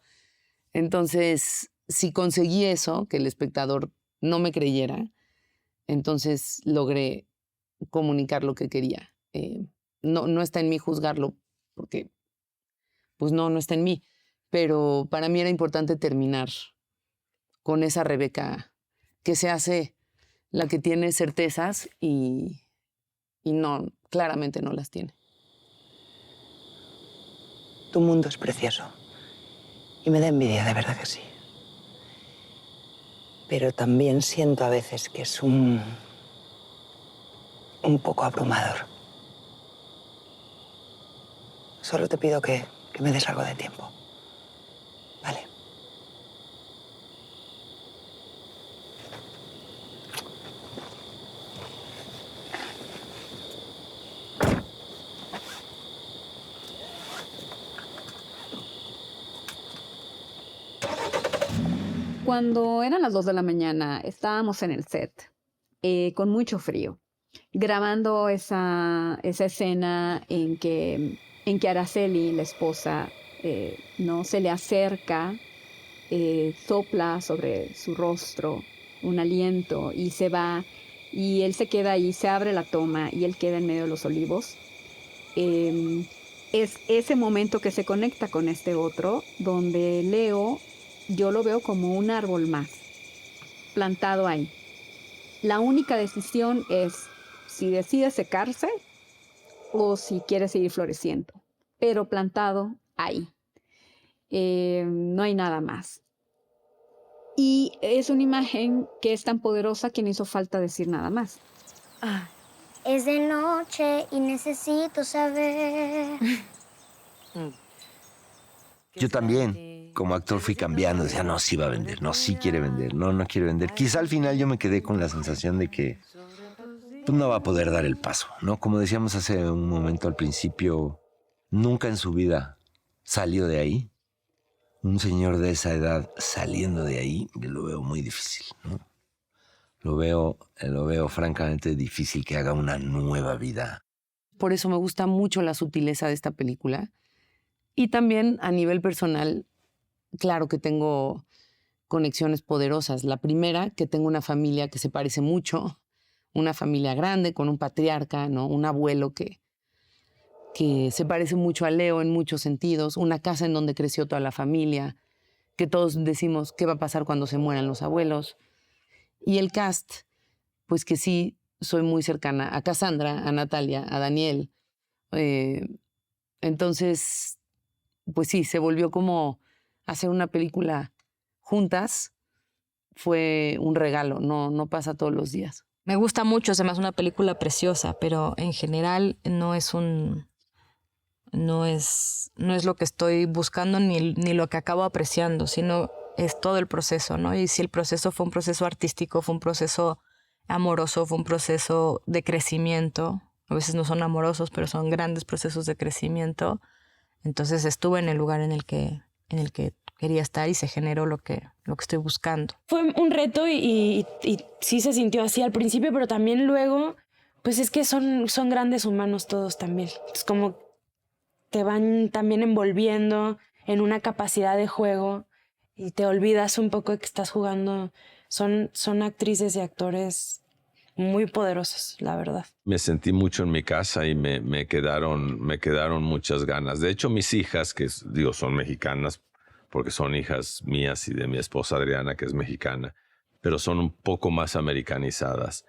Speaker 6: Entonces, si conseguí eso, que el espectador no me creyera, entonces logré comunicar lo que quería. No está en mí juzgarlo, porque pues no está en mí, pero para mí era importante terminar con esa Rebeca que se hace la que tiene certezas y no, claramente no las tiene.
Speaker 10: Tu mundo es precioso. Y me da envidia, de verdad que sí. Pero también siento a veces que es un poco abrumador. Solo te pido que me des algo de tiempo. ¿Vale?
Speaker 12: Cuando eran las 2 de la mañana, estábamos en el set, con mucho frío, grabando esa escena en que Araceli, la esposa, ¿no? se le acerca, sopla sobre su rostro un aliento y se va, y él se queda ahí, se abre la toma y él queda en medio de los olivos. Es ese momento que se conecta con este otro, donde Leo, yo lo veo como un árbol más, plantado ahí. La única decisión es si decide secarse o si quiere seguir floreciendo, pero plantado ahí. No hay nada más. Y es una imagen que es tan poderosa que no hizo falta decir nada más.
Speaker 11: Es de noche y necesito saber.
Speaker 2: Yo también, como actor, fui cambiando. Decía, no, sí va a vender, no, sí quiere vender, no, no quiere vender. Quizá al final yo me quedé con la sensación de que pues, no va a poder dar el paso, ¿no? Como decíamos hace un momento al principio, nunca en su vida salió de ahí. Un señor de esa edad saliendo de ahí, yo lo veo muy difícil, ¿no? Lo veo francamente difícil que haga una nueva vida.
Speaker 6: Por eso me gusta mucho la sutileza de esta película. Y también a nivel personal, claro que tengo conexiones poderosas. La primera, que tengo una familia que se parece mucho, una familia grande con un patriarca, ¿no? Un abuelo que se parece mucho a Leo en muchos sentidos, una casa en donde creció toda la familia, que todos decimos qué va a pasar cuando se mueran los abuelos. Y el cast, pues que sí, soy muy cercana a Cassandra, a Natalia, a Daniel. Entonces, pues sí, se volvió como hacer una película juntas. Fue un regalo, no pasa todos los días.
Speaker 1: Me gusta mucho, se me hace una película preciosa, pero en general no es lo que estoy buscando ni lo que acabo apreciando, sino es todo el proceso, ¿no? Y si el proceso fue un proceso artístico, fue un proceso amoroso, fue un proceso de crecimiento, a veces no son amorosos, pero son grandes procesos de crecimiento, entonces estuve en el lugar en el que quería estar y se generó lo que estoy buscando.
Speaker 3: Fue un reto y sí se sintió así al principio, pero también luego, pues es que son grandes humanos todos también. Es como te van también envolviendo en una capacidad de juego y te olvidas un poco de que estás jugando. Son actrices y actores muy poderosos, la verdad.
Speaker 5: Me sentí mucho en mi casa y me quedaron muchas ganas. De hecho, mis hijas, que son mexicanas, porque son hijas mías y de mi esposa Adriana, que es mexicana, pero son un poco más americanizadas,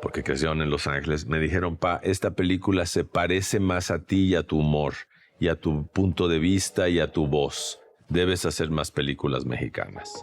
Speaker 5: porque crecieron en Los Ángeles, me dijeron, pa, esta película se parece más a ti y a tu humor, y a tu punto de vista y a tu voz. Debes hacer más películas mexicanas.